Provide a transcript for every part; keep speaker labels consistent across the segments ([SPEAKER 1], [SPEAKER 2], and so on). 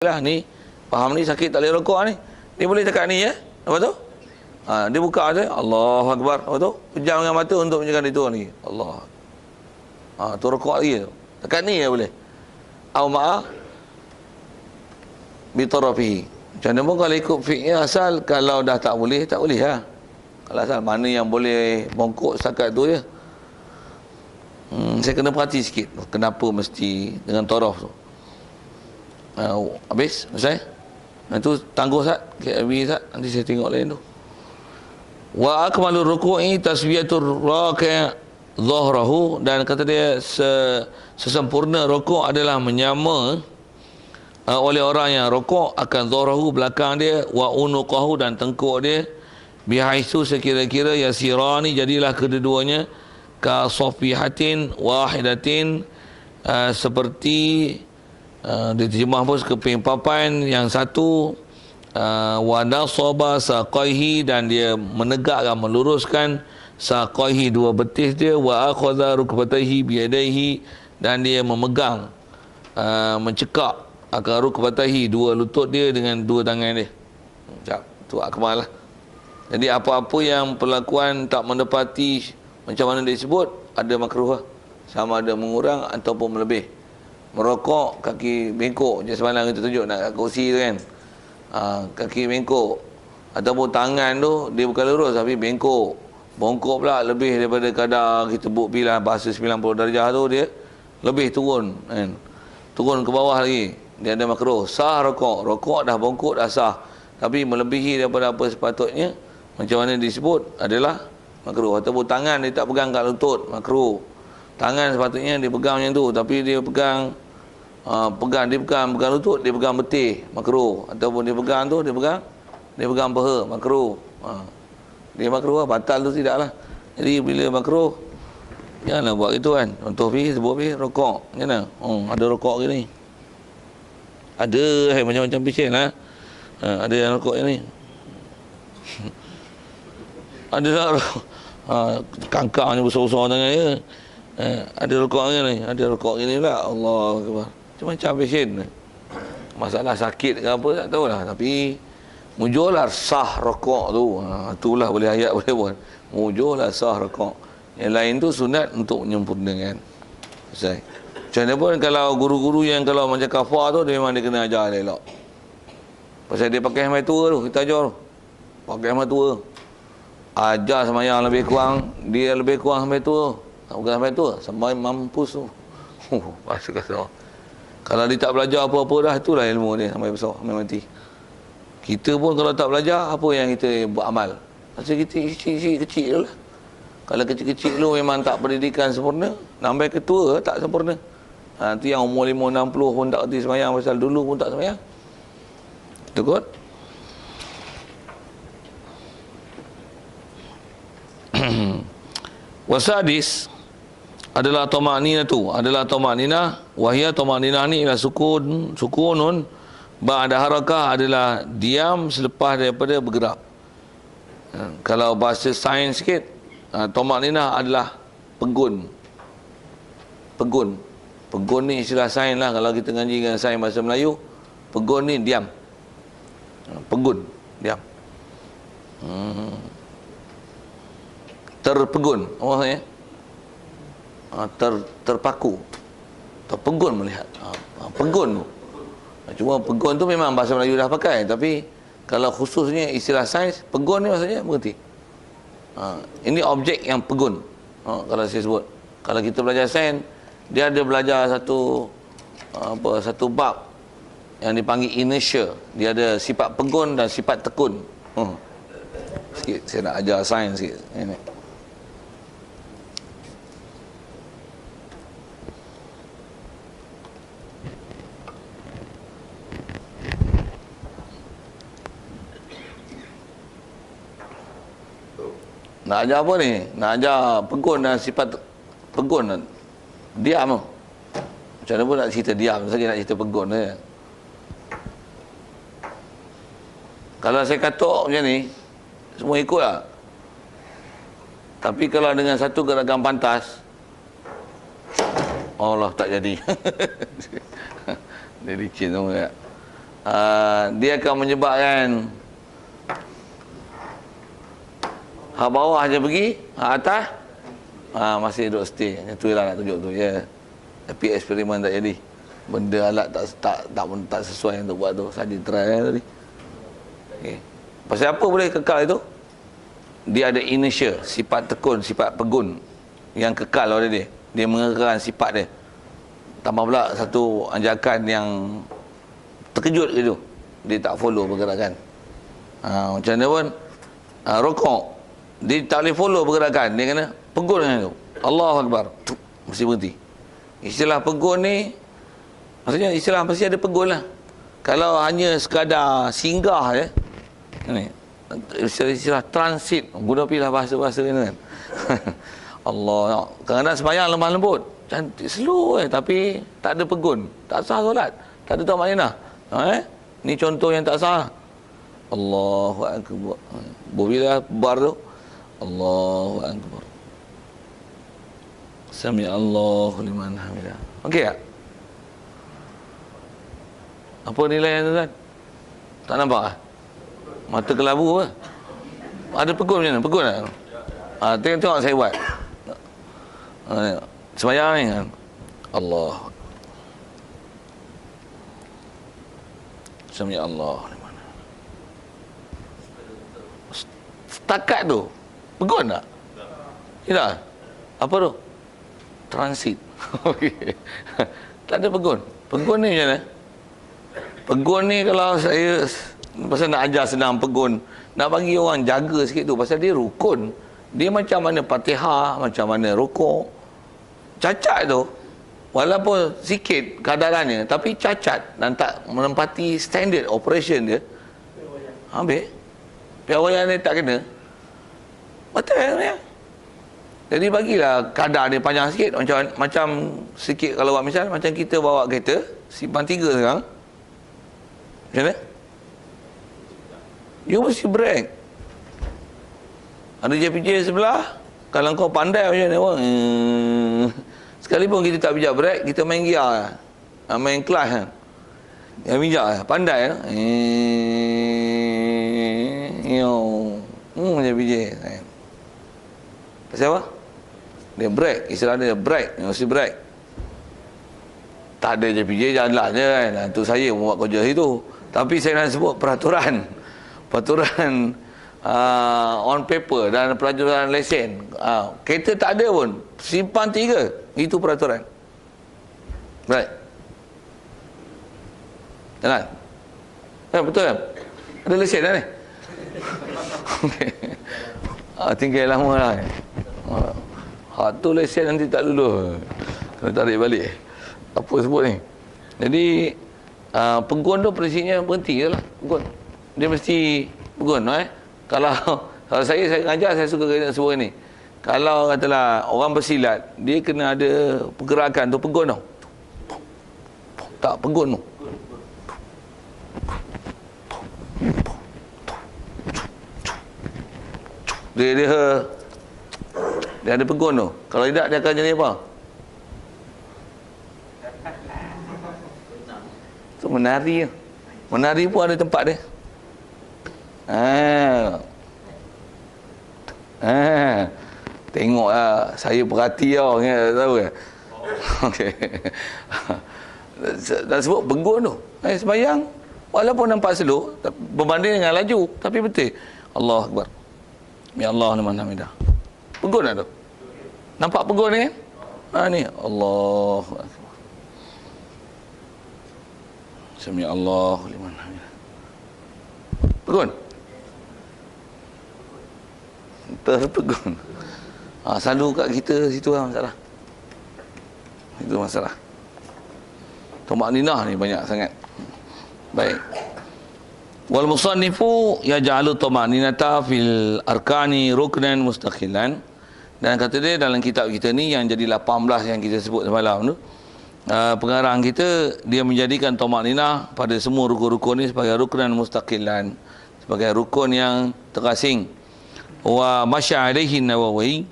[SPEAKER 1] lah ni. Faham ni sakit tak boleh rokok ni. Dia boleh cakap ni ya. Apa tu? Dia buka dia, Allahu Akbar. Apa tu? Pejam dengan mata untuk menjaga itu ni. Allah. Tu rokok lagi tu. Cakap ni ya boleh. Au ma'a bi tarafihi. Macam mana pun kalau ikut fiknya asal kalau dah tak boleh lah. Kalau asal mana yang boleh bongkok setakat tu je. Saya kena perhati sikit kenapa mesti dengan taraf tu. Habis selesai. Itu tangguh Ustaz, KIV Ustaz, nanti saya tengok lain tu. Wa akmalur ruku'i taswiyatur raki' dhahrahu, dan kata dia sesempurna rukuk adalah menyama oleh orang yang rukuk akan dhahrahu belakang dia, wa unuqahu dan tengkuk dia, bihaisu sekira-kira yasirani jadilah kedua-duanya ka safihatin wahidatin, seperti diterjemah pun sekeping papan yang satu, wa nasaba saqaihi dan dia menegakkan meluruskan saqaihi dua betis dia, wa akhadha rukbatayhi biyadayhi dan dia memegang mencekak akan rukbatayhi dua lutut dia dengan dua tangan dia. Tu akmal lah. Jadi apa-apa yang perlakuan tak mendapati macam mana disebut, ada makruh lah. Sama ada mengurang ataupun melebih. Merokok kaki bengkok je semalam kita tunjuk nak kat kursi tu kan. Kaki bengkok ataupun tangan tu dia bukan lurus tapi bengkok. Bongkok pula lebih daripada kadar kita bila bahasa 90 darjah tu, dia lebih turun kan. Turun ke bawah lagi. Dia ada makruh. Sah rokok. Rokok dah bongkok dah sah. Tapi melebihi daripada apa sepatutnya, macam mana disebut, adalah makruh. Ataupun tangan dia tak pegang kat lutut, makruh. Tangan sepatutnya dia pegang macam tu, tapi dia pegang bukan lutut, dia pegang betih, makruh. Ataupun dia pegang tu, dia pegang paha, makruh. Dia makruh lah, batal tu tidak lah. Jadi bila makruh, janganlah buat gitu kan. Contoh sebut rokok, macam mana? Ada rokok ke ni? Ada macam-macam pesen lah. Ada yang rokok ni. Ada lah rokok. Kangkangnya besar-besar tangan dia. Ada rokok ni, ada rokok ni pula. Allah Akbar. Macam-macam pesen. Masalah sakit ke apa tak tahulah, tapi mujurlah sah rokok tu. Itulah boleh ayat boleh buat. Mujurlah sah rokok. Yang lain tu sunat untuk menyempurnakan. Selesai. Macam mana pun kalau guru-guru yang kalau macam kafar tu, dia memang dia kena ajar dia elok. Pasal dia pakai helmet tua tu, kita ajar tu. Pakai helmet tua. Ajar semayang lebih kurang, dia lebih kurang sampai tua. Bukan sampai tua, sampai mampus tu. Bahasa kasar. Kalau dia tak belajar apa-apa dah, itulah ilmu dia sampai besar, sampai mati. Kita pun kalau tak belajar, apa yang kita buat amal? Masa kita kecil dulu lah. Kalau kecil-kecil dulu memang tak pendidikan sempurna, sampai ke tua tak sempurna. Tu yang umur 5-60 pun tak kerti semayang, pasal dulu pun tak semayang. Betul kot? Wasadis adalah tamanina tu, adalah tamanina, wahia tamanina ni ialah sukunun ba'da harakah, adalah diam selepas daripada bergerak. Kalau bahasa sains sikit, tamanina adalah pegun. Pegun ni istilah sains lah. Kalau kita ngaji dengan sains bahasa Melayu, pegun ni diam. Pegun, diam. Terpegun, apa maksudnya? Terpaku. Terpegun melihat. Pegun tu. Cuma pegun tu memang bahasa Melayu dah pakai, tapi kalau khususnya istilah sains, pegun ni maksudnya berhenti. Ini objek yang pegun. Kalau saya sebut. Kalau kita belajar sains, dia ada belajar satu bab yang dipanggil inertia. Dia ada sifat pegun dan sifat tekun. Sikit saya nak ajar sains sikit. Ini. Nak ajar apa ni? Nak ajar pegun dan sifat pegun. Diam tu. Macam mana pun nak cerita diam saja, nak cerita pegun saja. Kalau saya katuk macam ni, semua ikut lah. Tapi kalau dengan satu gerakan pantas, Allah tak jadi. Dia licin semua ya. dia akan menyebabkan hak bawah je pergi, hak atas masih duduk stay. Itulah nak tunjuk tu ya. Tapi eksperimen tak jadi. Benda alat tak sesuai untuk buat tu. Saja try tadi. Okey. Pasal apa boleh kekal itu? Dia ada inertia, sifat tekun, sifat pegun yang kekal pada dia. Dia mengekalkan sifat dia. Tambah pula satu anjakan yang terkejut gitu. Dia tak follow pergerakan. Macam mana pun rokok, dia tak boleh follow pergerakan. Dia kena pegun dengan itu. Allahu Akbar. Mesti berhenti. Istilah pegun ni, maksudnya istilah mesti ada pegun lah. Kalau hanya sekadar singgah je, ni istilah transit, guna pilah bahasa-bahasa ni kan. Allah, kadang-kadang sembahyang lemah lembut, cantik, slow tapi tak ada pegun, tak sah solat, tak ada tahu maknanya. Ni contoh yang tak sah. Allahu Akbar. Bila bar tu, Allahu Akbar. Sami Allahu liman hamidah. Okey tak? Apa nilai yang tu kan? Tak nampak ah? Mata kelabu ke? Ada pegun macam mana? Pegun tak? Tengok saya buat. Sembahyang ni kan? Allah. Sami Allah. Setakat tu pegun tak? Tidak. Apa tu? Transit. Okey. Tak ada pegun. Pegun ni macam mana? Pegun ni kalau saya pasal nak ajar senang pegun, nak bagi orang jaga sikit tu, pasal dia rukun. Dia macam mana Fatihah, macam mana rukuk. Cacat tu, walaupun sikit kadarannya, tapi cacat dan tak menempati standard operation dia, habis. Pihak wayang ni tak kena. Betul ya? Jadi bagilah kadar dia panjang sikit. Macam sikit kalau buat misal, macam kita bawa kereta, simpan 3 sekarang. Macam mana? You mesti break. Ada JPJ sebelah. Kalau kau pandai macam ni, sekalipun kita tak bijak break, kita main gear, main clutch kan. Yang bijak pandai kan. JPJ. Pasal apa? Dia break. Istilah dia break. Dia mesti break. Tak ada JPJ, jalan je kan. Itu saya buat kerja itu. Tapi saya nak sebut peraturan on paper dan pelajaran lesen. Kereta tak ada pun, simpan 3. Itu peraturan. Right? Jalan? Betul kan? Ada lesen dah ni? Okay. Tinggal lama lah. Tu lesen nanti tak lulus. Kena tarik balik. Apa sebut ni? Jadi pegun tu prinsipnya berhenti je lah. Pegun. Dia mesti pegun. Kalau saya ngajar, saya suka sebut ni. Kalau katalah orang bersilat, dia kena ada pergerakan tu, pegun tau. Tak pegun tu. Dia ada pegun tu. Kalau tidak, dia akan jadi apa? Tu menari. Menari pun ada tempat dia. Tengoklah, saya perhati tau, tahu ke? Okey. Dah sebut pegun tu. Sembahyang walaupun nampak slow berbanding dengan laju, tapi betul. Allah Akbar. Ya Allah liman hamidah. Pegun tak tu? Nampak pegun ni kan? Ni Allah Akbar. Sami Allah liman hamidah. Pegun. Terpegun. Selalu kat kita situ lah masalah. Itu masalah. Tumakninah ni banyak sangat. Baik. Wal musannifu yaj'alu tumakninata fil arkani ruknan mustaqilan. Dan kata dia dalam kitab kita ni yang jadi 18 yang kita sebut semalam tu, pengarang kita dia menjadikan tumakninah pada semua rukun-rukun ni sebagai ruknan mustaqilan, sebagai rukun yang terasing. Wa masya alaihi Nawawi,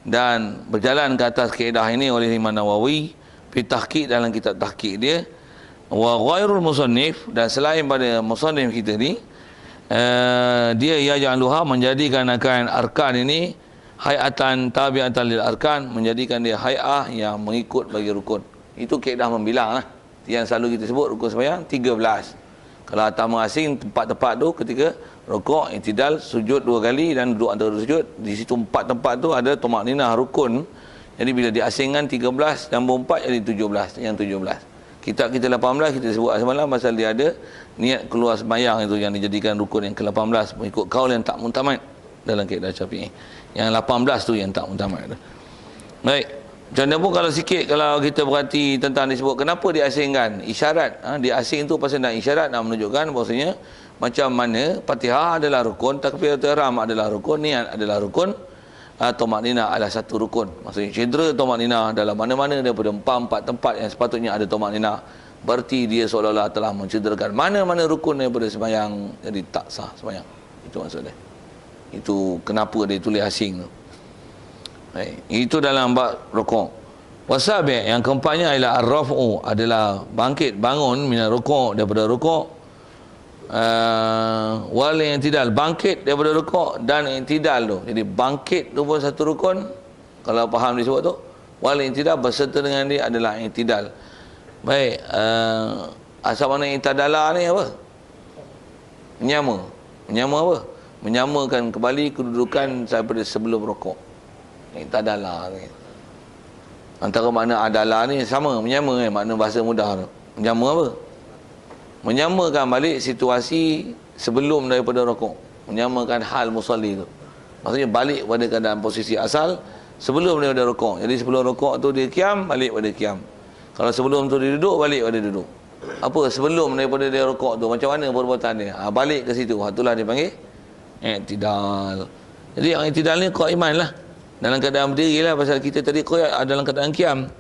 [SPEAKER 1] dan berjalan ke atas kaedah ini oleh Imam Nawawi fi tahqiq, dalam kitab tahqiq dia, Wa ghairul musannif, dan selain pada musannif kita ni, dia yaj'aluha, menjadikan akan arkan ini hayatan tabi'atan lil arkan, menjadikan dia hay'ah yang mengikut bagi rukun. Itu kaedah membilang lah. Yang selalu kita sebut rukun sembahyang 13. Kalau tamu asing, tempat-tempat tu ketika rukuk, i'tidal, sujud 2 kali dan duduk antara sujud, di situ 4 tempat tu ada tumakninah rukun. Jadi bila diasingkan 13 tambah 4 jadi 17, yang 17. Kitab kita 18 kita sebut semalam pasal dia ada niat keluar sembahyang itu yang dijadikan rukun yang ke-18 mengikut kaul yang tak muntamad dalam kaedah Syafi'i. Yang 18 tu yang tak muntamad. Baik. Macam mana pun kalau sikit, kalau kita berhati tentang disebut kenapa diasingkan isyarat, diasing tu pasal nak isyarat, nak menunjukkan bahawasanya macam mana Fatihah adalah rukun, takbiratul ihram adalah rukun, niat adalah rukun, tumakninah adalah satu rukun. Maksudnya cedera tumakninah dalam mana-mana daripada 4 tempat yang sepatutnya ada tumakninah, berarti dia seolah-olah telah mencederakan mana-mana rukun daripada sembahyang, jadi tak sah sembahyang. Itu maksudnya. Itu kenapa dia tulis asing tu. Baik. Itu dalam bab rukuk. Wasabi', yang keempatnya ialah ar-raf'u, adalah bangkit, bangun minal rukuk, daripada rukuk, wal i'tidal, bangkit daripada rukuk dan i'tidal tu. Jadi bangkit tu pun satu rukun, kalau faham disebut tu. Wal i'tidal berserta dengan dia adalah i'tidal. Baik, asal mana i'tidala ni apa? Menyama apa? Menyamakan kembali kedudukan daripada sebelum rukuk. I'tidala ni. Antara makna adalah ni sama, menyama kan, makna bahasa mudah tu. Menyama apa? Menyamakan balik situasi sebelum daripada rukuk, menyamakan hal musalli tu. Maksudnya balik pada keadaan posisi asal sebelum daripada rukuk. Jadi sebelum rukuk tu dia qiyam, balik pada qiyam. Kalau sebelum tu dia duduk, balik pada duduk. Apa sebelum daripada dia rukuk tu, macam mana perbuatan dia? Balik ke situ. Itulah dia panggil i'tidal. Jadi yang i'tidal ni qaiman lah, dalam keadaan berdiri lah, pasal kita tadi dalam keadaan qiyam.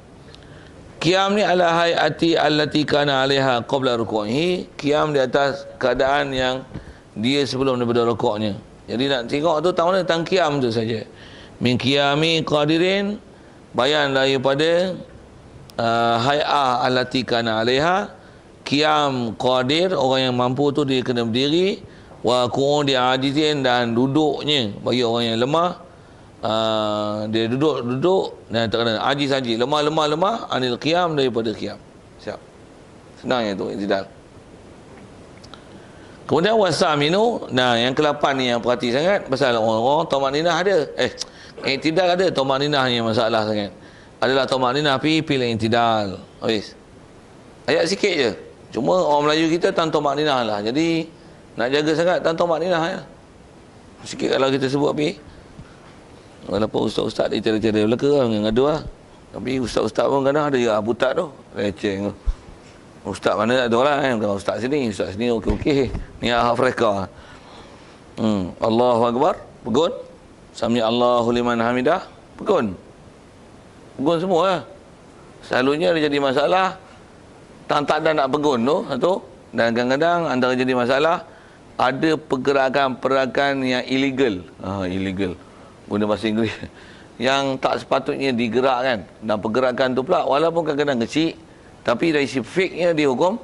[SPEAKER 1] Qiyam ni ala hayati allati kana 'alaiha qabla ruku'ihi. Qiyam di atas keadaan yang dia sebelum daripada rukuknya. Jadi nak tengok tu tahu tentang qiyam tu saja. Min qiyami qadirin, bayan daripada hay'ah allati kana 'alaiha. Qiyam qadir, orang yang mampu tu dia kena berdiri. Wa qu'udi ajizin, dan duduknya bagi orang yang lemah. Dia duduk dan terkena ajiz, lemah anil qiyam, daripada qiyam. Siap. Senangnya tu i'tidal. Kemudian wasaminu, nah yang ke-8 ni yang perhati sangat, pasal orang tumakninah ada. I'tidal ada, tumakninahnya masalah sangat. Adalah tumakninah pilih i'tidal. Habis. Ayat sikit je. Cuma orang Melayu kita tanpa tumakninah lah. Jadi nak jaga sangat tanpa tumakninah ya. Sikit kalau kita sebut walaupun ustaz-ustaz dia cara-cara belaka lah, ngadu lah. Tapi ustaz-ustaz pun kadang ada ya butak tu, leceh tu. Ustaz mana tak tahu lah kan, ustaz sini okey. Ni hak mereka. Allahu Akbar, pegun. Sami Allahu liman hamidah, pegun. Pegun semua lah. Selalunya dia jadi masalah tak ada nak pegun tu satu, dan kadang-kadang antara jadi masalah ada pergerakan yang illegal. Illegal guna bahasa Inggeris yang tak sepatutnya digerakkan, dan pergerakan tu pula walaupun kadang-kadang kecil, tapi dari si fake-nya dia hukum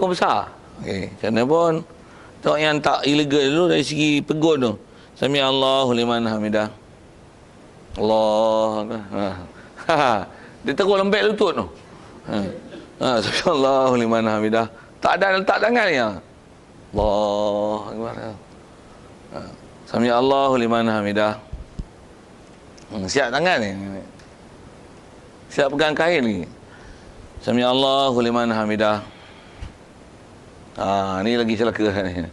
[SPEAKER 1] besar. Okey, macam mana pun tengok yang tak illegal dulu dari segi pegun tu. Sami Allahu liman hamidah. Allah. Dia terus lembek lutut tu. Sami Allahu liman hamidah. Tak ada letak tangan dia. Allah Akbar. Sami Allahu liman hamidah. Siap tangan ni. Siap pegang kain ni. Sami Allahu liman hamidah. Ni lagi celaka ni.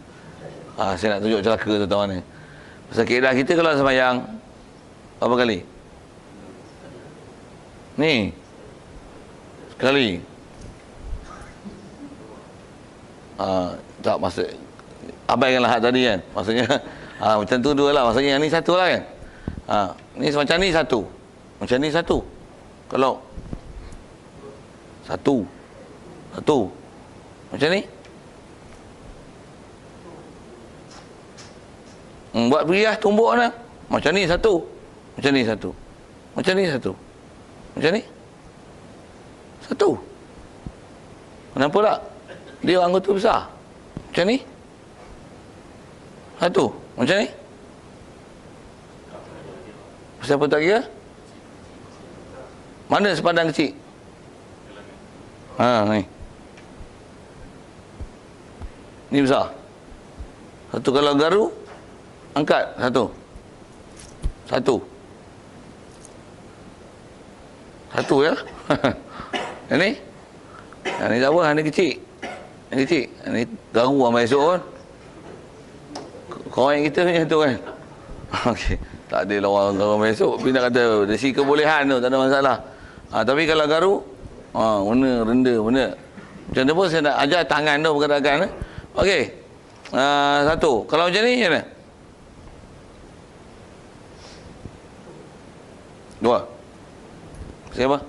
[SPEAKER 1] Saya nak tunjuk celaka tu tuan ni. Pasal kaedah kita kalau sembahyang berapa kali? Ni. Sekali. Tak maksud abaikanlah hak tadi kan. Maksudnya macam tu dua lah. Maksudnya yang ni satu lah kan. Ni macam ni satu. Macam ni satu. Kalau satu. Macam ni. Buat beriah tumbuk lah. Macam ni satu. Macam ni satu. Macam ni satu. Macam ni. Satu. Kenapa tak? Dia anggota besar. Macam ni? Satu. Macam ni? Siapa tak kira? Mana sepadan kecil? Ni. Ni besar. Satu kalau garu, angkat. Satu. Satu ya. Yang ni? Yang ni tak apa, yang ni kecil. Yang kecil. Yang ni garu sampai esok pun. Kawan kita macam tu kan. Okey. Tak ada lah orang garu sampai esok. Tapi nak kata, dari segi kebolehan tu, tak ada masalah. Tapi kalau garu, mana renda, mana. Macam tu pun saya nak ajar tangan tu pergerakan. Okey. Satu. Kalau macam ni, macam mana? Dua. Siapa?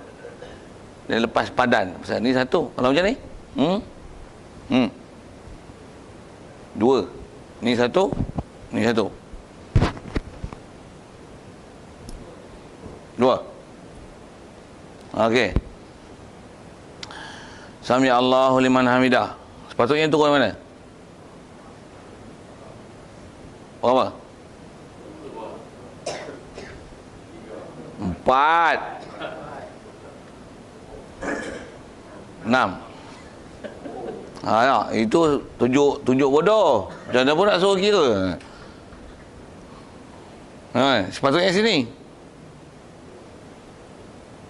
[SPEAKER 1] Dia lepas padan. Pasal ni satu. Kalau macam ni? Dua. Ni satu. Ni satu. Dua. Okey. Sami Allahu liman hamidah. Sepatutnya turun mana? Berapa? 4. 6. Itu tunjuk bodoh. Macam mana pun nak suruh kira. Sepatutnya sini.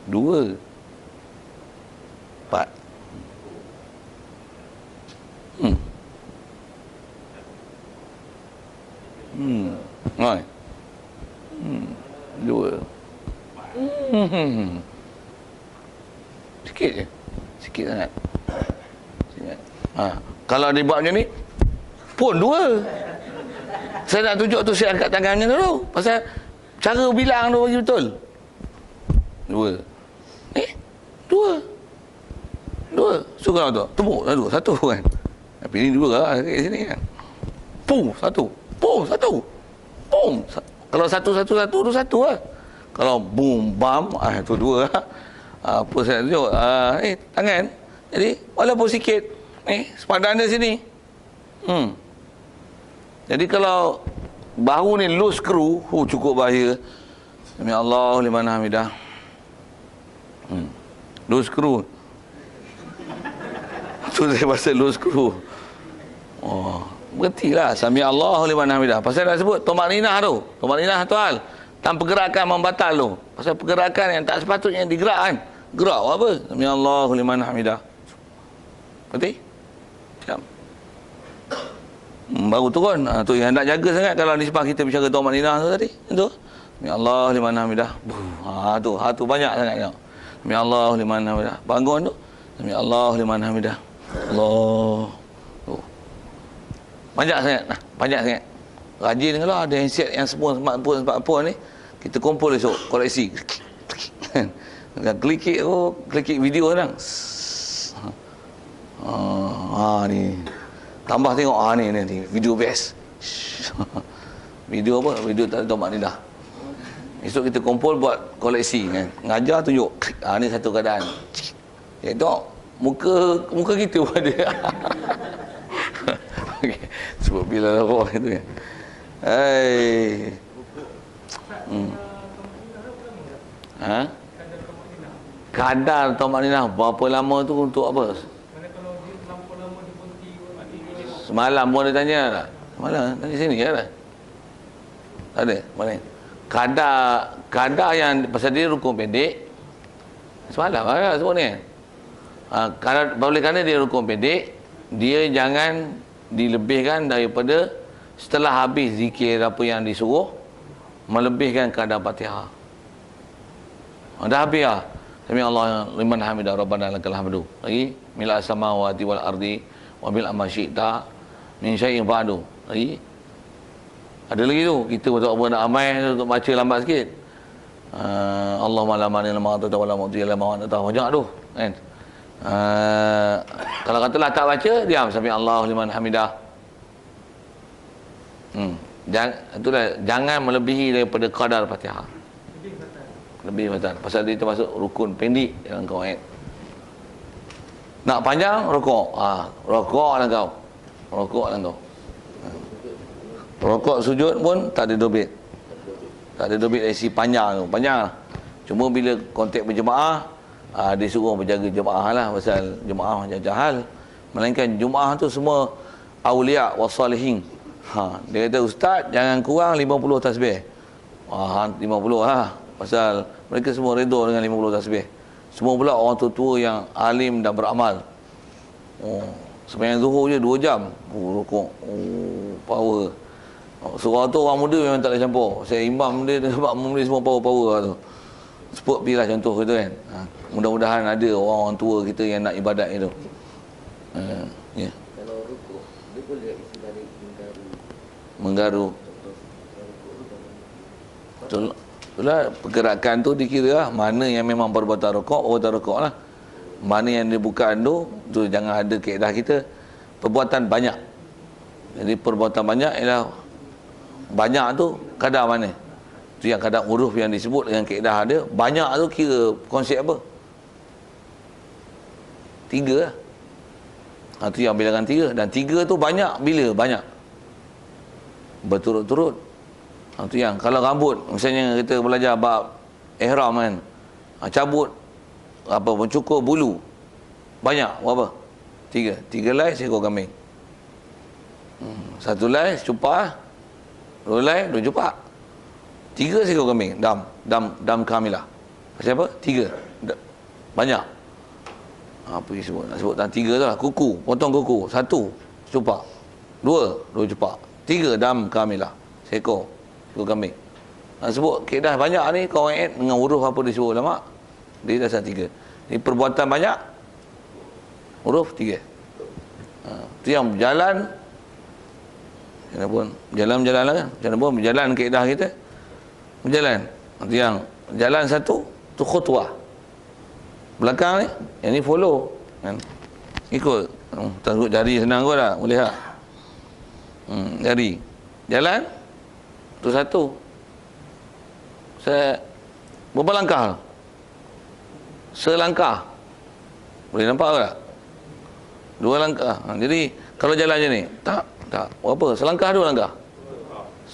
[SPEAKER 1] 2. 4. Hai. 2. Sikit je. Sikit sangat. Kalau dia buat macam ni pun 2. Saya nak tunjuk tu, saya angkat tangannya dulu. Pasal cara bilang tu bagi betul. 2. 2. Suka tu. Tepuk satu. Satu kan. Tapi ni 2 lah kat sini kan. Pum. 1. Pum. 1. Pum. Kalau 1 tu 1 lah. Kalau boom bam, itu 2 lah. Apa saya tunjuk? Tangan. Jadi walaupun sikit, sepadan dia sini. Jadi kalau bahu ni loose screw, cukup bahaya. Sami Allahu liman hamidah. Loose screw. Tu saya pasal loose screw. Berhentilah. Sami Allahu liman hamidah. Pasal nak sebut tumakninah tu. Tumakninah tu hal. Tanpa gerakan membatal tu. Pasal pergerakan yang tak sepatutnya digerakkan. Gerak apa? Sami Allahu liman hamidah. Berhenti? Siap. Baru turun. Tu yang nak jaga sangat kalau nisbah kita bicara tumakninah tu tadi. Itu. Sami Allahu liman hamidah. Tu banyak sangat tengok. Sami Allahu liman hamidah. Bangun tu. Sami Allahu liman hamidah. Allah. Banyak sangat. Banyak sangat. Rajin kalau ada handset yang smartphone ni, kita kumpul esok, koleksi. Klik video sekarang. Ni. Tambah tengok ni video best. Video apa? Video tak ada tumakninah. Esok kita kumpul buat koleksi kan. Ngajar tunjuk. Ni satu keadaan. Tengok muka kita pun ada. Okay. Sebab bila roh itu kan. Kadar tumakninah berapa lama tu untuk apa? Semalam pun dia tanya tak? Semalam tanya sini ke tak? Tak ada. Mana? Kadar yang pasal dia rukun pendek. Semalam lah sebut ni. Kerana dia rukun pendek, dia jangan dilebihkan daripada setelah habis zikir apa yang disuruh, melebihkan kadar Fatihah. Dah habis lah. Sami Allah liman hamidah rabbana lakal hamdu. Lagi mila samawati wal ardi wa bil ma syi'ta min syai'in ba'du. Lagi ada lagi tu, kita untuk apa nak amai untuk baca lambat sikit. Allahumma la mani lama atata wala mu'ti lama atata. Banyak tu kan. Kalau katalah tak baca, diam. Sami Allah liman hamidah. Jangan melebihi daripada qadar Fatihah. Lebih batal. Pasal dia termasuk rukun pendek dalam kawaid. Nak panjang, rokok. Rokoklah kau. Rokoklah kau. Rokok sujud pun tak ada dobit. Tak ada dobit dari si panjang tu. Panjang lah. Cuma bila konteks berjemaah, dia suruh berjaga jemaah lah. Pasal jemaah macam jahal. Melainkan jemaah tu semua awliya wa salihin. Dia kata, ustaz jangan kurang 50 tasbih. 50 lah. Pasal mereka semua redha dengan 50 tasbih. Semua pula orang tua-tua yang alim dan beramal. Sembahyang zuhur je 2 jam. Rukuk. Power. Surah tu orang muda memang tak boleh campur. Saya imam dia makmum dia semua power-power lah tu. Sebut pergilah contoh gitu kan. Mudah-mudahan ada orang-orang tua kita yang nak ibadat itu. Ya.
[SPEAKER 2] Kalau rukuk, dia boleh isi balik
[SPEAKER 1] menggaru. Itulah pergerakan tu dikira lah. Mana yang memang perbuatan rukuk lah. Mana yang dia bukan tu jangan ada kaedah kita. Perbuatan banyak. Jadi perbuatan banyak ialah banyak tu kadar mana? Tu yang kadar huruf yang disebut dengan kaedah dia. Banyak tu kira konsep apa? 3 lah. Tu yang bilangan 3. Dan 3 tu banyak bila? Banyak. Berturut-turut. Tu yang kalau rambut, misalnya kita belajar bab ihram kan. Cabut mencukur bulu. Banyak berapa? 3 helai seekor kambing. 1 helai secupak. 2 helai 2 cupak. 3 seekor kambing. Dam kamilah. Pasal apa? 3. Banyak. Apa yang sebut? Nak sebut 3 tu lah. Kuku. Potong kuku. 1 cupak. 2 cupak. 3 dam kamilah. Seekor kambing. Nak sebut kaedah banyak ni kau add dengan huruf apa disebut ulama. Dia dasar 3. Ini perbuatan banyak. Huruf 3. Tu yang berjalan. Kenapa jalan-jalan lah kan? Macam mana berjalan kaedah kita? Berjalan. Tu yang jalan 1 tu khutbah. Belakang ni, yang ni follow kan? Ikut. Tak sebut jari senang kot tak? Boleh tak? Jari. Jalan tu 1. Saya berapa langkah? Selangkah. Boleh nampak tak? 2 langkah. Jadi kalau jalan je ni, tak. Berapa? Selangkah 2 langkah.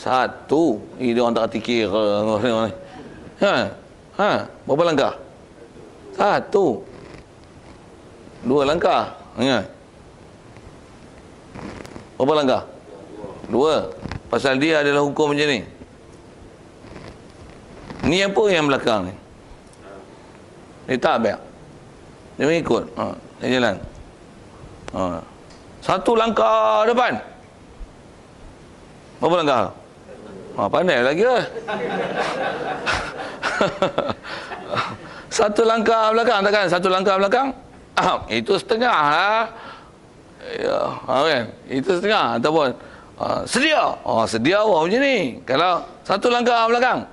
[SPEAKER 1] 1. Dia orang tak fikir. Berapa langkah? 1. 2 langkah. Ingat. Berapa langkah? 2. Pasal dia adalah hukum macam ni. Ni apa yang belakang ni? Dia tak biar. Dia mengikut. Dia jalan. 1 langkah depan. Berapa langkah? Pandai lagi lah. 1 langkah belakang, takkan? 1 langkah belakang? Itu setengah lah. Ya, kan? Itu setengah. Ataupun sedia. Sedia macam ni. Kalau 1 langkah belakang.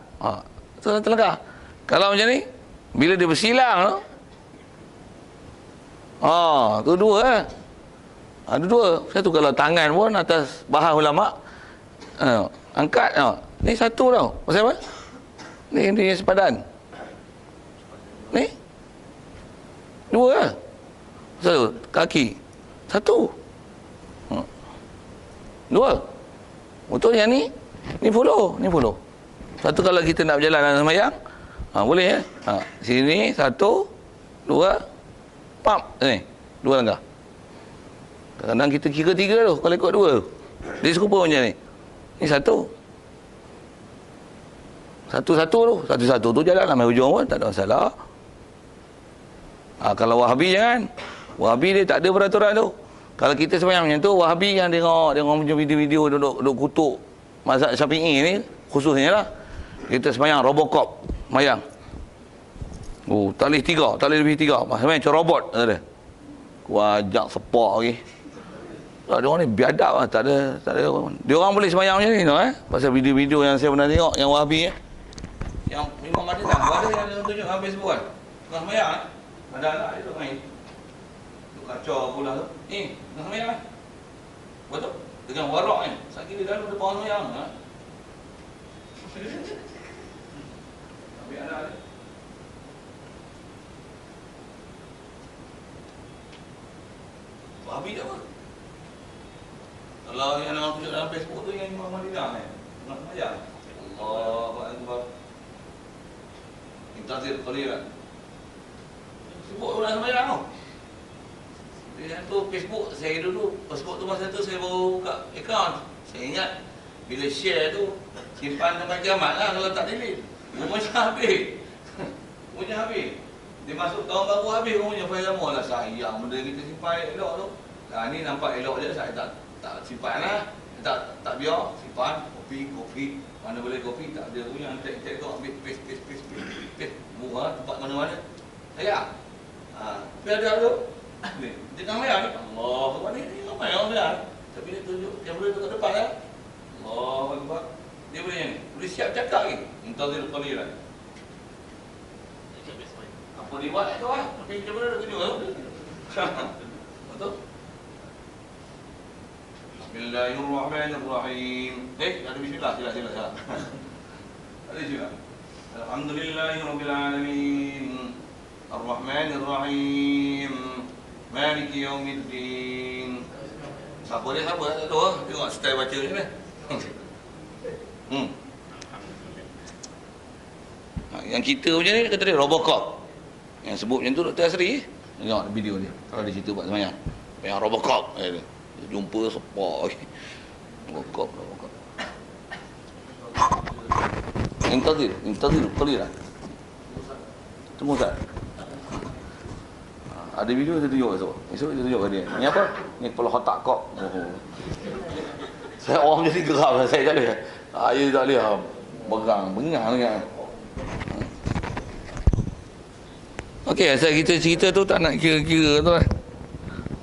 [SPEAKER 1] 1 langkah. Kalau macam ni, bila dia bersilang tu 2 lah. Ada 2. 1 kalau tangan pun atas bahas ulama. Angkat. Ni 1 tau. Pasal apa? Ni sepadan. Ni 2 lah. Pasal kaki 1. 2. Betul yang ni follow. Ni follow. 1 kalau kita nak berjalan dalam sembahyang, boleh ya. Sini 1, 2, pam. Ni 2 langkah. Kadang-kadang kita kira 3 tu kalau ikut 2 tu. Dia serupa macam ni. Ni 1. 1 tu jalan sampai hujung pun tak ada masalah. Kalau Wahabi jangan. Wahabi dia tak ada peraturan tu. Kalau kita sembahyang macam tu, Wahabi yang tengok macam video-video duduk kutuk mazhab Syafi'i ni khususnya lah. Kita sembahyang Robocop, sembahyang. Tak boleh lebih 3. Sembahyang macam robot kata. Wajak sepak lagi. Dia orang ni biadab lah, tak ada. Dia orang boleh sembahyang macam ni pasal video-video yang saya pernah tengok yang Wahabi yang Imam ada tak? Ada yang tunjuk habis buat. Tengah sembahyang ada anak dia tu main. Tu kacau pula tu. Tengah sembahyang betul? Dengan warak ni. Sakit dia dalam depan sembahyang Habis anak dia. kopi je apa? Kalau yang orang tunjuk dalam Facebook tu yang Imam Madinah ni. Nak sembahyang. Allahu Akbar. Intazir qalilan. Sibuk orang sembahyang tu. Dia tu Facebook saya dulu, Facebook tu masa tu saya baru buka account. Saya ingat bila share tu simpan sampai kiamat lah kalau tak delete. Umurnya habis. Umurnya habis. Dia masuk tahun baru habis umurnya file lama lah. Sayang benda kita simpan elok tu. Ni nampak elok je, saya tak simpan lah. Tak biar simpan kopi. Mana boleh kopi tak ada punya antek tu ambil paste. Murah tempat mana-mana. Sayang. Tapi ada tu. Dia tengah mayar ni. Allah Akbar ni ramai orang mayar. Tapi dia tunjuk kamera tu kat depan lah. Allah Akbar. Dia boleh siap cakap lagi. Intazir qalilan. Apa dia buat tu lah. Pakai kamera dah tunjuk tu. Betul? Bismillahirrahmanirrahim. Ada bismillah. Sila. Ada sila. Alhamdulillahirrabbilalamin. Ar-Rahmanirrahim. Maliki yaumiddin. Siapa dia? Tak tahu. Tengok style baca dia ni. Yang kita punya ni kata dia Robocop. Yang sebut macam tu Dr. Asri. Tengok video dia. Kalau dia cerita buat semayang. Yang Robocop. Dia jumpa sepak. Robocop. Intazir qalilan. Temu tak? Ada video saya tunjuk esok saya tunjuk dia. Ni apa? Ni kepala otak kok. Saya orang jadi geram saya tak boleh. Saya tak boleh bengang kan. Okey, asal kita cerita tu tak nak kira-kira tu lah.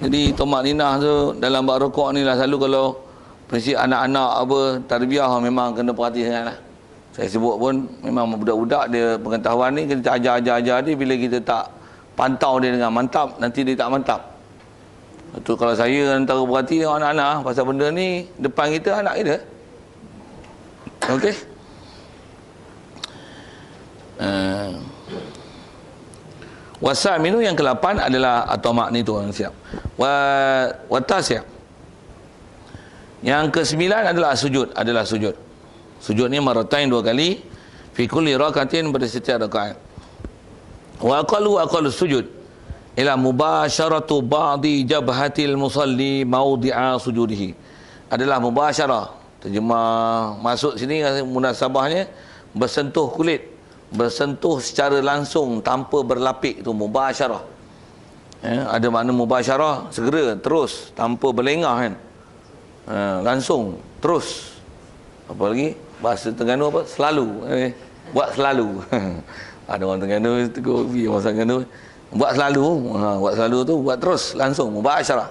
[SPEAKER 1] Jadi tomak ninah tu dalam bab rokok ni lah selalu kalau prinsip anak-anak apa tarbiyah memang kena perhati sangat lah. Saya sebut pun memang budak-budak dia pengetahuan ni kita ajar dia bila kita tak pantau dia dengan mantap, nanti dia tak mantap. Itu kalau saya antara berhati dengan anak-anak pasal benda ni depan kita anak kita. Okey. Wasaminu yang ke-8 adalah at-tamak ni tu orang siap. Watasya. Yang ke-9 adalah sujud. Sujud ni maratain 2 kali fi kulli rakatin pada setiap rakaat. Wa aqallu sujud ila mubasharatu ba'di jabhatil musalli mawdi'a sujudihi. Adalah mubasyarah. Terjemah masuk sini munasabahnya bersentuh kulit, bersentuh secara langsung tanpa berlapik, itu mubasyarah. Ada makna mubasyarah segera, terus, tanpa berlengah kan. Langsung, terus. Apa lagi? Bahasa Terengganu apa? Selalu. Buat selalu. Ada orang Terengganu tegur bahasa Terengganu. Buat selalu tu buat terus langsung mubasyarah.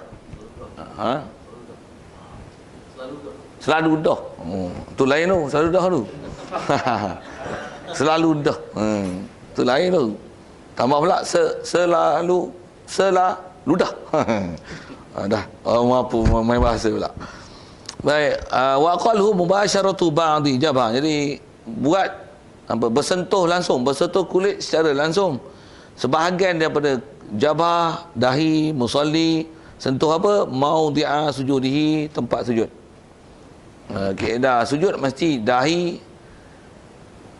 [SPEAKER 1] Selalu dah. Tu lain tu, selalu dah tu. Selalu dah. Tu lain tu. Tambah pula selalu dah. Dah. Mampu main bahasa pula. Baik, wa qalhu mubasyaratu ba'di jabha. Jadi buat bersentuh langsung, bersentuh kulit secara langsung. Sebahagian daripada jabah, dahi, musalli, sentuh apa? Maudi'a sujudihi, tempat sujud. Kaedah sujud mesti dahi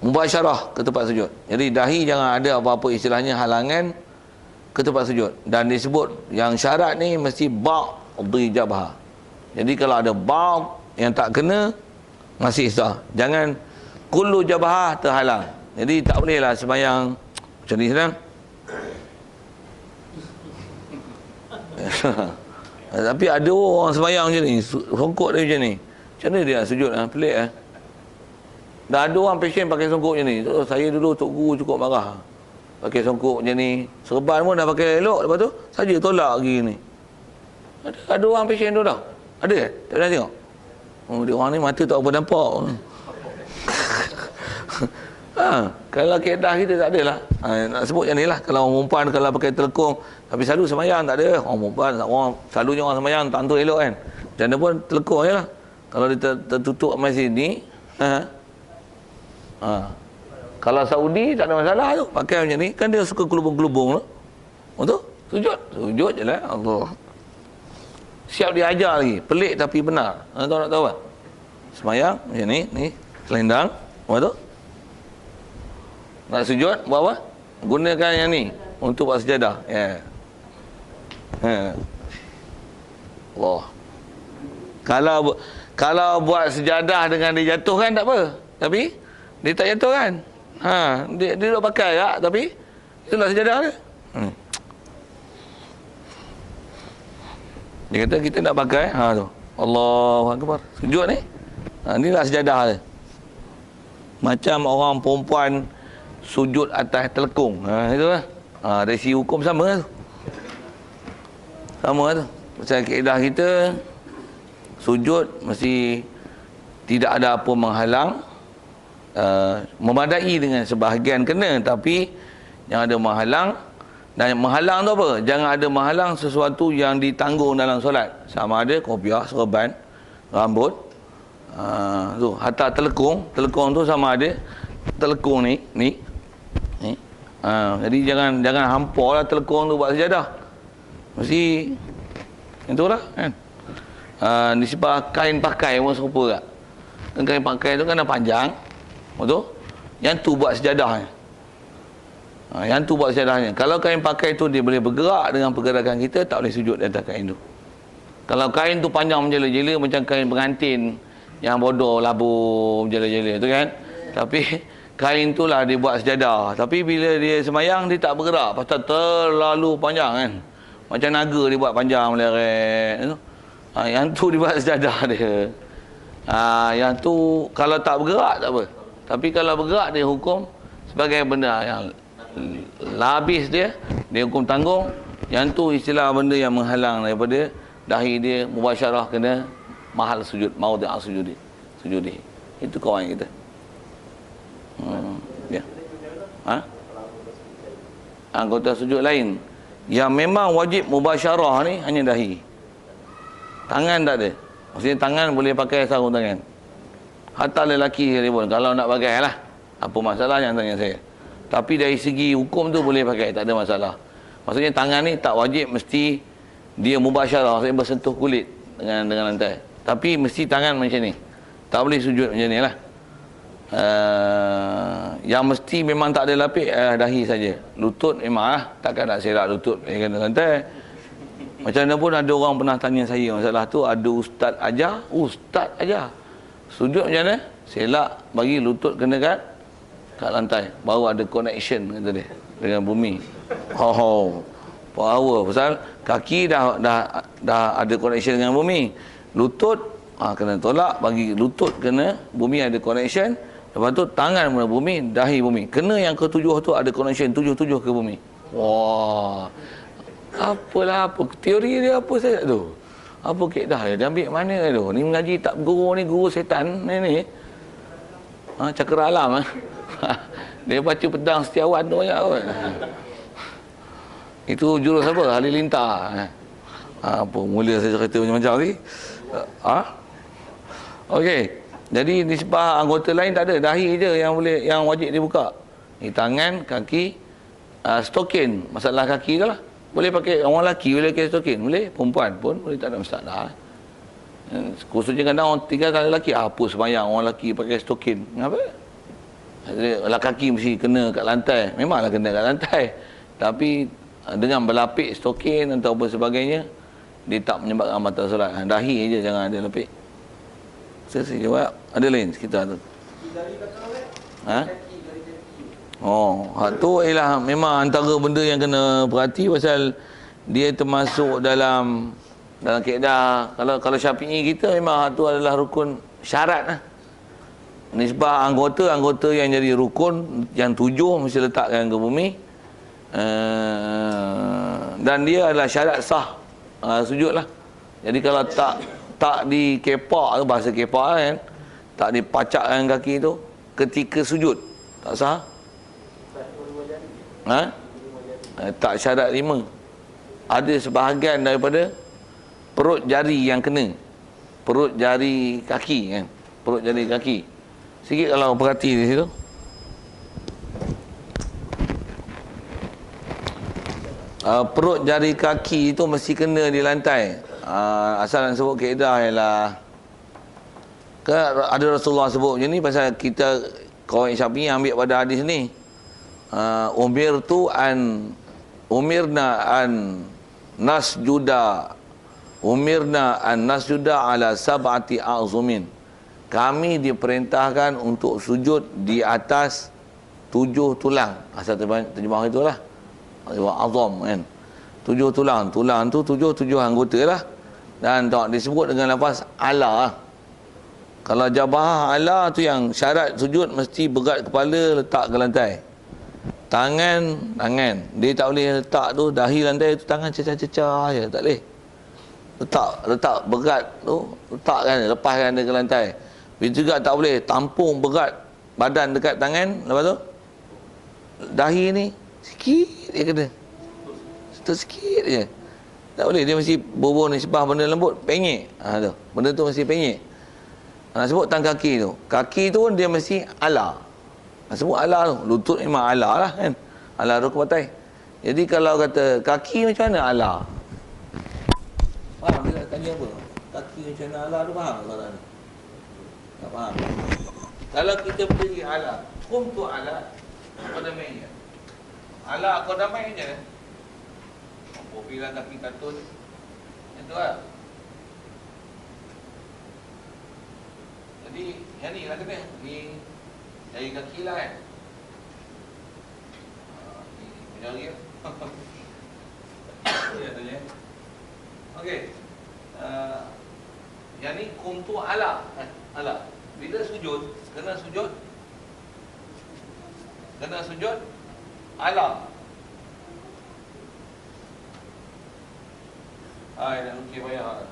[SPEAKER 1] mubasyarah ke tempat sujud. Jadi dahi jangan ada apa-apa istilahnya halangan ke tempat sujud. Dan disebut yang syarat ni mesti ba'di jabha. Jadi kalau ada ba'd yang tak kena masih sah. Jangan kullu jabha terhalang. Jadi tak bolehlah sembahyang macam ni senang. Tapi ada orang sembahyang macam ni, songkok dia macam ni. Macam mana dia sujud? Pelik Dah ada orang pasien pakai songkok macam ni. Saya dulu Tok Guru cukup marah. Pakai songkok macam ni. Serban pun dah pakai elok, lepas tu saja tolak lagi ni. Ada orang pasien tu dah. Ada ke? Tak pernah tengok? Dia orang ni mata tak apa nampak. Kalau kaedah kita tak ada lah. Nak sebut macam ni lah. Kalau orang perempuan kalau pakai telekung, tapi selalu semayang tak ada. Orang perempuan, selalunya orang semayang tak tentu elok kan. Macam mana pun telekung je lah. Kalau dia tertutup sampai sini, kalau Saudi tak ada masalah tu. Pakai macam ni, kan dia suka kelubung-kelubung tu. Betul? Sujud je lah. Allah. Siap diajar lagi. Pelik tapi benar. Tuan nak tahu tak? Semayang macam ni selendang. Apa tu? Nak sujud buat apa? Gunakan yang ni untuk buat sejadah. Ya. Allah. Kalau buat sejadah dengan dia jatuh kan tak apa. Tapi dia tak jatuh kan. Dia duduk pakai tak, tapi itulah sejadah dia. Dia kata kita nak pakai tu. Allahu Akbar. Sujud ni. Inilah sejadah dia. Macam orang perempuan sujud atas telekung. Itu lah. Dari segi hukum sama tu. Sama tu. Pasal kaedah kita sujud mesti tidak ada apa menghalang. Memadai dengan sebahagian kena, tapi yang ada menghalang. Dan menghalang tu apa? Jangan ada menghalang sesuatu yang ditanggung dalam solat. Sama ada kopiah, serban, rambut, tu hatta telekung tu sama ada telekung ni. Jadi jangan hampa lah telekung tu buat sejadah. Mesti itulah kan. Nisbah kain pakai pun serupa tak? Kain pakai tu kan panjang. Betul? Yang tu buat sejadahnya. Yang tu buat sejadahnya. Kalau kain pakai tu dia boleh bergerak dengan pergerakan kita, tak boleh sujud di atas kain tu. Kalau kain tu panjang menjela-jela macam kain pengantin yang bodoh labur menjela-jela tu kan. Tapi kain tu lah dia buat sejadah. Tapi bila dia semayang dia tak bergerak pasal terlalu panjang kan. Macam naga dia buat panjang meleret tu. Yang tu dia buat sejadah dia. Yang tu kalau tak bergerak tak apa. Tapi kalau bergerak dia hukum sebagai benda yang labis dia hukum tanggung. Yang tu istilah benda yang menghalang daripada dahi dia mubasyarah kena mahal sujud, maudhi' sujudi. Itu kawan kita. Ya. Anggota sujud lain yang memang wajib mubasyarah ni hanya dahi. Tangan tak ada. Maksudnya tangan boleh pakai sarung tangan. Hatta lelaki dia pun kalau nak pakai lah. Apa masalah yang tanya saya. Tapi dari segi hukum tu boleh pakai, tak ada masalah. Maksudnya tangan ni tak wajib mesti dia mubasyarah, maksudnya bersentuh kulit dengan lantai. Tapi mesti tangan macam ni. Tak boleh sujud macam ni lah. Yang mesti memang tak ada lapik dahi saja. Lutut memang lah. Takkan nak serak lutut kena lantai. Macam mana pun ada orang pernah tanya saya masalah tu. Ada ustaz ajar. Sujud macam mana? Selak bagi lutut kena kat lantai. Baru ada connection kata dia dengan bumi. Power. Pasal kaki dah ada connection dengan bumi. Lutut kena tolak, bagi lutut kena bumi ada connection. Lepas tu tangan mula bumi, dahi bumi. Kena yang ketujuh tu ada connection tujuh ke bumi. Wah. Apa teori dia apa saya tu? Apa kaedah dia? Dia ambil mana tu? Ni mengaji tak guru ni, guru setan ni. Cakra alam. Dia baca pedang Setiawan tu banyak kot. Itu jurus apa? Halilintar. Apa mula saya cerita macam-macam ni. Okey. Jadi nisbah anggota lain tak ada. Dahi je yang wajib dibuka. Ni tangan, kaki, stokin. Masalah kaki tu lah. Boleh pakai, orang lelaki boleh pakai stokin. Boleh. Perempuan pun boleh, tak ada masalah. Khususnya kadang orang tinggal kalau lelaki. Apa semayang orang lelaki pakai stokin. Kenapa? Kaki mesti kena kat lantai. Memanglah kena kat lantai. Tapi dengan berlapik stokin atau apa sebagainya, dia tak menyebabkan batal solat. Dahi je jangan ada lapik. Saya jawab. Ada lain sekitar tu. Hak tu ialah memang antara benda yang kena perhati pasal dia termasuk dalam kaedah. Kalau Syafi'i kita memang hak tu adalah rukun syarat lah. Nisbah anggota yang jadi rukun yang 7 mesti letakkan ke bumi. Dan dia adalah syarat sah sujud lah. Jadi kalau tak dikepak, bahasa kepak kan, tak dipacakkan kaki tu ketika sujud, tak sah. Tak syarat 5. Ada sebahagian daripada perut jari yang kena. Perut jari kaki kan. Perut jari kaki. Sikit kalau perhati di situ. Perut jari kaki itu mesti kena di lantai. asal yang sebut kaedah ialah ada Rasulullah sebut macam ni pasal kita kawan Syafi'i ambil pada hadis ni. Umirna an nasjuda ala sab'ati a'zumin. Kami diperintahkan untuk sujud di atas 7 tulang. Asal terjemah itulah. Azam kan. 7 tulang. Tulang tu 7 anggota lah. Dan tak disebut dengan lafaz ala. Kalau jabah ala tu yang syarat sujud mesti berat kepala letak ke lantai. Tangan dia tak boleh letak tu dahi lantai tu, tangan cecah-cecah je, tak boleh. Letak berat tu, letakkan, lepaskan dia ke lantai. Begitu juga tak boleh tampung berat badan dekat tangan, lepas tu dahi ni sikit dia kena. Sikit je. Tak boleh, dia mesti bubur nisbah benda lembut, penyek. Tu. Benda tu mesti penyek. Nak sebut tang kaki tu. Kaki tu dia mesti ala. Nak sebut ala tu. Lutut memang ala lah kan. Ala rukbatai. Jadi kalau kata kaki macam mana ala? Faham dia nak tanya apa? Kaki macam mana ala tu faham tak ni? Tak faham. Kalau kita berdiri ala, kum tu ala, qadamainya. Ala qadamainya. Bila kaki katun. Itu lah. Jadi yang ni lah kena. Ni jari kaki lah kan. Ni jari lah. Ya tanya. Okey. Yang ni kumtu ala. Ala. Bila sujud, kena sujud ala. Dah lukis payah.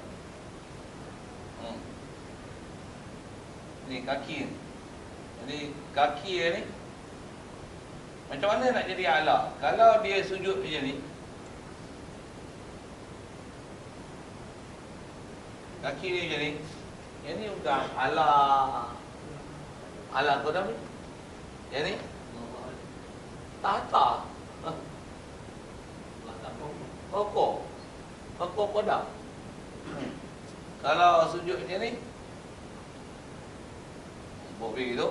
[SPEAKER 1] Ni kaki. Jadi kaki ni macam mana nak jadi ala? Kalau dia sujud macam ni, kaki dia macam ni, yang ni bukan ala kodam ni. Yang ni tata Pokok kodam. Kalau sujud macam ni, boleh tu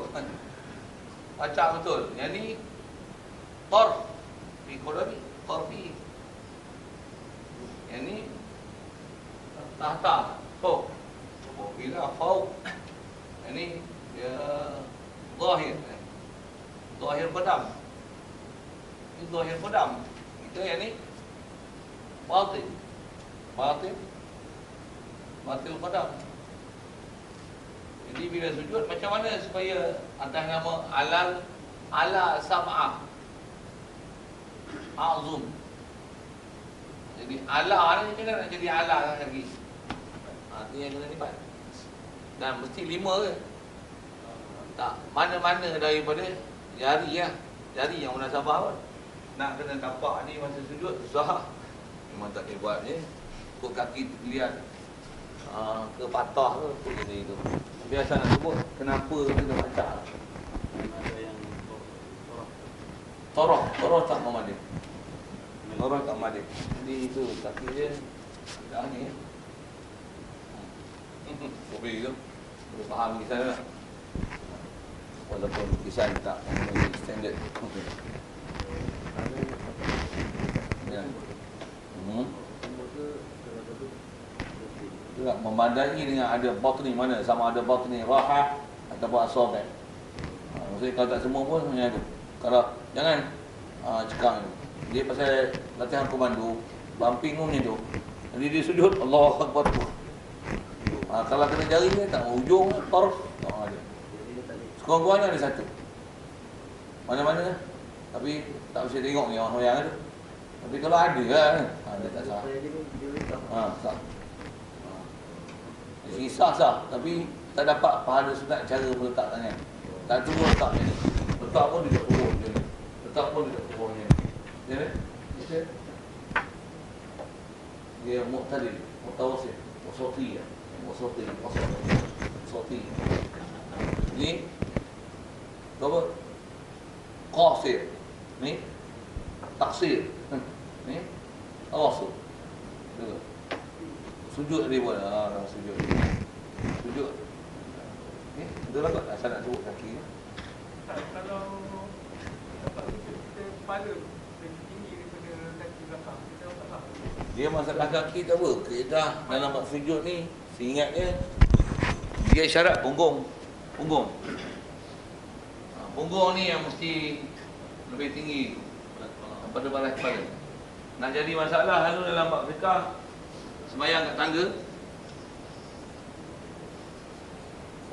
[SPEAKER 1] baca betul. Yang ni torf fi qadami, torfi. Yang ni tahta, fauq. Bila fauq. Yang ni dia zahir qadam. Ini zahir qadam. Itu yang ni batil qadam. Jadi bila sujud macam mana supaya atas nama ala sab'ah a'zum. Jadi ala ni macam mana nak jadi ala lagi? Itu yang kena lipat. Dan mesti 5 ke? Tak, mana-mana daripada jari lah. Jari yang munasabah pun. Nak kena tapak ni masa sujud susah. Memang tak boleh buat je. Kok kaki lihat ke patah ke jadi itu. Biasa nak sebut kenapa kita baca. Ada yang Toroh tak memadai. Toroh tak memadai. Jadi itu kaki dia dah ni. Boleh tu. Boleh faham kisah lah. Walaupun kisah tak memenuhi standard. Ya. Juga memadai dengan ada batni mana, sama ada batni rahah ataupun asabi'. Maksudnya kalau tak semua pun hanya ada. Kalau jangan cekang dia pasal latihan komando bumping macam tu. Jadi dia sujud Allahu Akbar. Kalau kena jari dia tak hujung tarf tak ada. Sekurang-kurangnya ada satu. Mana-mana tapi tak mesti tengok ni orang hoyang tu. Tapi kalau ada kan, dia tak sah. Sah. Sah, tapi tak dapat pahala sunat cara meletak tangan. Tak cuba letak macam ni. Letak pun dia turun macam ni. Letak pun dia turun macam ni. Macam ni? Dia muqtadil, mutawasit, wasati. Ni apa? Qasir. Ni taksir. Ni tawasul. Sujud Betul lah kot, asal nak sebut kaki ni.
[SPEAKER 3] Kalau dapat sujud kita kepala lebih tinggi daripada kaki belakang, kita tak faham.
[SPEAKER 1] Dia masalah kaki tak apa. Kaedah dalam bab sujud ni, seingatnya dia syarat punggung. Punggung. Punggung ni yang mesti lebih tinggi pada balas kepala. Nak jadi masalah lalu dalam bab fiqah, sembahyang kat tangga.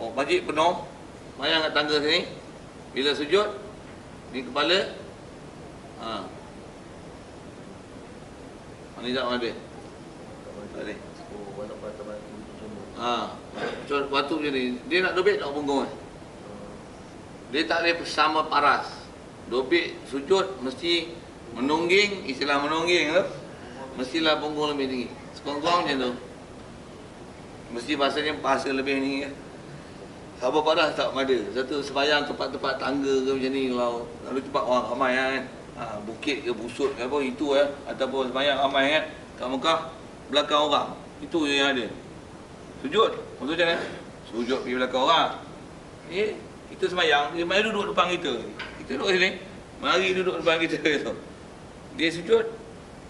[SPEAKER 1] Masjid penuh, sembahyang kat tangga sini. Bila sujud, ni kepala. Ni tak ada. Tak ada.
[SPEAKER 2] Oh, walaupun atas batu itu cuma.
[SPEAKER 1] Batu je ni. Dia nak dobit tak punggung ni? Dia tak boleh sama paras. Dobit sujud mesti menungging, istilah menungging tu. Mestilah punggung lebih tinggi. Sekurang-kurang macam tu. Mesti bahasanya bahasa lebih tinggi. Sabar paras tak ada. Satu sembahyang tempat-tempat tangga ke macam ni, kalau lalu tempat orang ramai kan. Bukit ke busut ke apa, itu ataupun sembahyang ramai kan kat Mekah, belakang orang. Itu je yang ada. Sujud. Maksud macam mana? Sujud pergi belakang orang. Kita sembahyang, dia mari duduk depan kita. Kita duduk sini. Mari duduk depan kita tu. Dia sujud,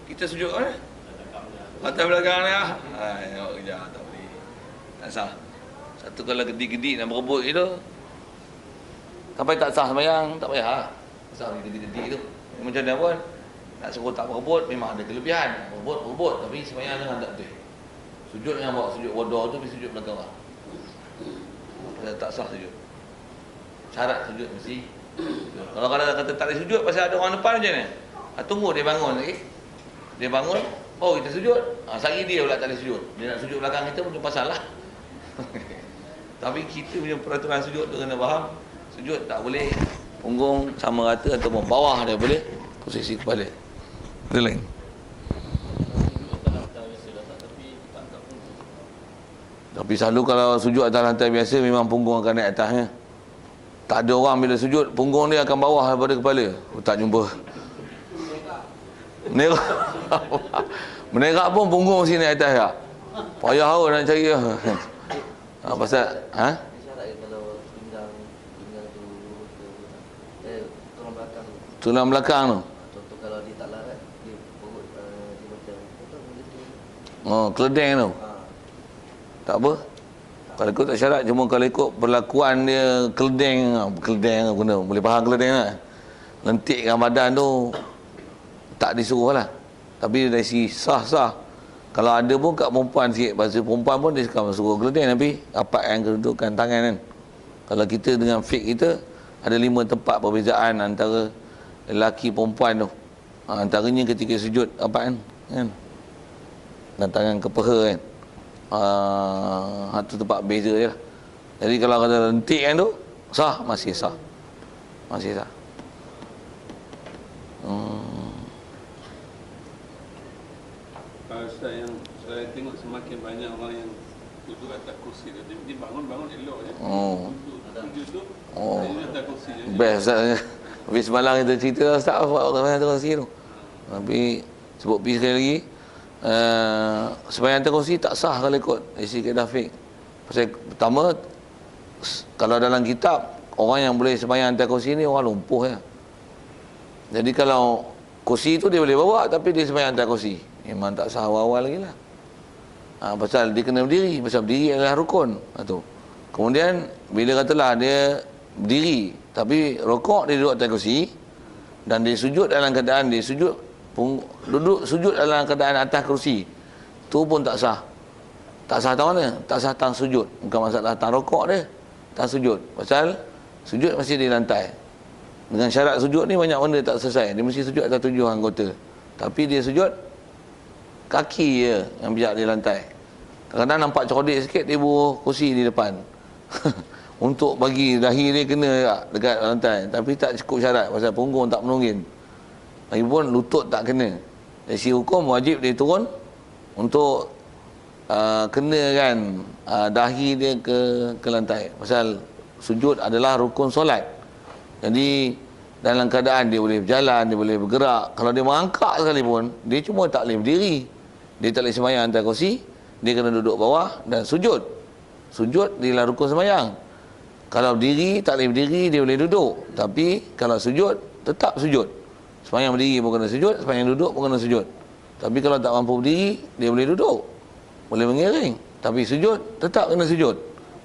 [SPEAKER 1] kita sujud mana? Atas belakang ni ah. Tengok kerja tak boleh. Tak sah. Satu kalau gedi-gedi nak berebut itu, sampai tak sah sembahyang, tak payah. Sah gedi-gedi tu. Macam mana pun, nak suruh tak berebut memang ada kelebihan. Berebut, tapi sembahyang dengan tak betul. Sujud dengan bawa sujud bodoh tu, pergi sujud belakang orang. Tak sah sujud. Syarat sujud mesti. Kalau kata tak boleh sujud pasal ada orang depan macam mana? Tunggu dia bangun lagi. Dia bangun, baru kita sujud. Sehari dia pula tak boleh sujud. Dia nak sujud belakang kita pun pasal lah. Tapi kita punya peraturan sujud tu kena faham. Sujud tak boleh punggung sama rata ataupun bawah dia boleh posisi kepala. Itu lain. Tapi selalu kalau sujud atas lantai biasa memang punggung akan naik atasnya. Tak ada orang bila sujud punggung dia akan bawah daripada kepala. Tak jumpa. Menerak. Menerak pun punggung mesti naik atas tak. Payah awak nak cari. Pasal
[SPEAKER 2] Dia syarat kalau pinggang tu tulang belakang tu.
[SPEAKER 1] tulang belakang tu.
[SPEAKER 2] Contoh kalau dia tak larat, dia perut dia macam apa gitu.
[SPEAKER 1] Keledeng tu. Tak apa. Kalau ikut tak syarat, cuma kalau ikut perlakuan dia keledeng guna. Boleh faham keledeng tak? Lentikkan badan tu tak disuruh lah. Tapi dari segi sah. Kalau ada pun kat perempuan sikit, pasal perempuan pun dia suruh keledeng, tapi rapatkan kedudukan tangan kan. Kalau kita dengan fik kita, ada 5 tempat perbezaan antara lelaki perempuan tu. Antaranya ketika sujud rapatkan kan. Dan tangan ke peha kan. Itu tempat beza je lah. Jadi kalau kata lentik kan tu, sah, masih sah. Masih sah.
[SPEAKER 4] Ustaz, yang saya tengok semakin banyak orang yang duduk atas kursi tu, dia bangun elok je. Sujud tu, dia atas kursi je.
[SPEAKER 1] Best Ustaz. Habis semalam kita cerita Ustaz orang atas kursi tu. Tapi sebut pergi sekali lagi, sembahyang atas kursi tak sah kalau ikut isi kaedah fiqh. Pasal pertama, kalau dalam kitab, orang yang boleh sembahyang atas kursi ni orang lumpuh ya. Jadi kalau kursi tu dia boleh bawa, tapi dia sembahyang atas kursi, memang tak sah awal-awal lagi lah. Pasal dia kena berdiri. Pasal berdiri adalah rukun. Kemudian bila katalah dia berdiri tapi rokok dia duduk atas kursi, dan dia sujud dalam keadaan dia sujud duduk sujud dalam keadaan atas kursi, tu pun tak sah. Tak sah tang mana? Tak sah tang sujud. Bukan masalah tang rokok dia, tang sujud. Pasal sujud mesti di lantai. Dengan syarat sujud ni banyak benda tak selesai. Dia mesti sujud atas 7 anggota. Tapi dia sujud kaki je yang bijak di lantai. Kadang-kadang nampak cerdik sikit, dia buruh kursi di depan. Untuk bagi dahi dia kena dekat lantai. Tapi tak cukup syarat pasal punggung tak menungging. Lagipun lutut tak kena. Dari segi hukum wajib dia turun untuk kenakan dahi dia ke lantai. Pasal sujud adalah rukun solat. Jadi dalam keadaan dia boleh berjalan, dia boleh bergerak. Kalau dia merangkak sekalipun, dia cuma tak boleh berdiri. Dia tak boleh sembahyang atas kursi. Dia kena duduk bawah dan sujud. Sujud dia adalah rukun sembahyang. Kalau berdiri, tak boleh berdiri, dia boleh duduk. Tapi kalau sujud, tetap sujud. Sembahyang berdiri pun kena sujud, sembahyang duduk pun kena sujud. Tapi kalau tak mampu berdiri, dia boleh duduk. Boleh mengiring. Tapi sujud, tetap kena sujud.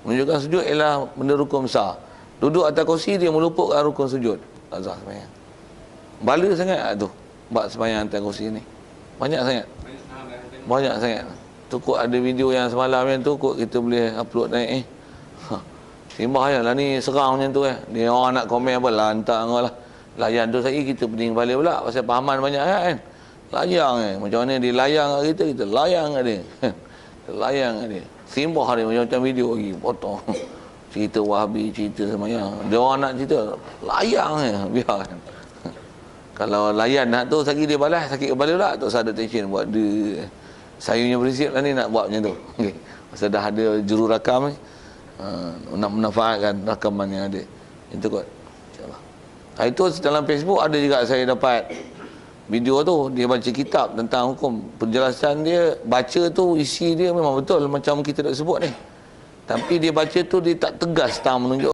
[SPEAKER 1] Menunjukkan sujud ialah benda rukun besar. Duduk atas kursi, dia meluputkan rukun sujud. Tak sah sembahyang. Bala sangat tu, buat sembahyang atas kursi ni. Banyak sangat. Banyak sangat. Tu kot ada video yang semalam yang tu, kot kita boleh upload naik Simbah je lah ni serang macam tu Dia orang nak komen apa lantak kau lah. Layan tu saya kita pening balik pula pasal pahaman banyak kan. Layang macam mana dia layang kat kita layang kat dia. Layang kat dia. Simbah dia macam video lagi potong. Cerita Wahabi, cerita semayang. Dia orang nak cerita layang biar kan. Kalau layan nak tu sakit dia balas, sakit kepala pula tak usah ada tension buat dia. Saya punya prinsip lah ni nak buat macam tu. Okey. Pasal dah ada jururakam ni. Nak memanfaatkan rakaman yang ada. Itu kot. InsyaAllah. Itu dalam Facebook ada juga saya dapat video tu. Dia baca kitab tentang hukum. Penjelasan dia, baca tu isi dia memang betul macam kita nak sebut ni. Tapi dia baca tu dia tak tegas tang menunjuk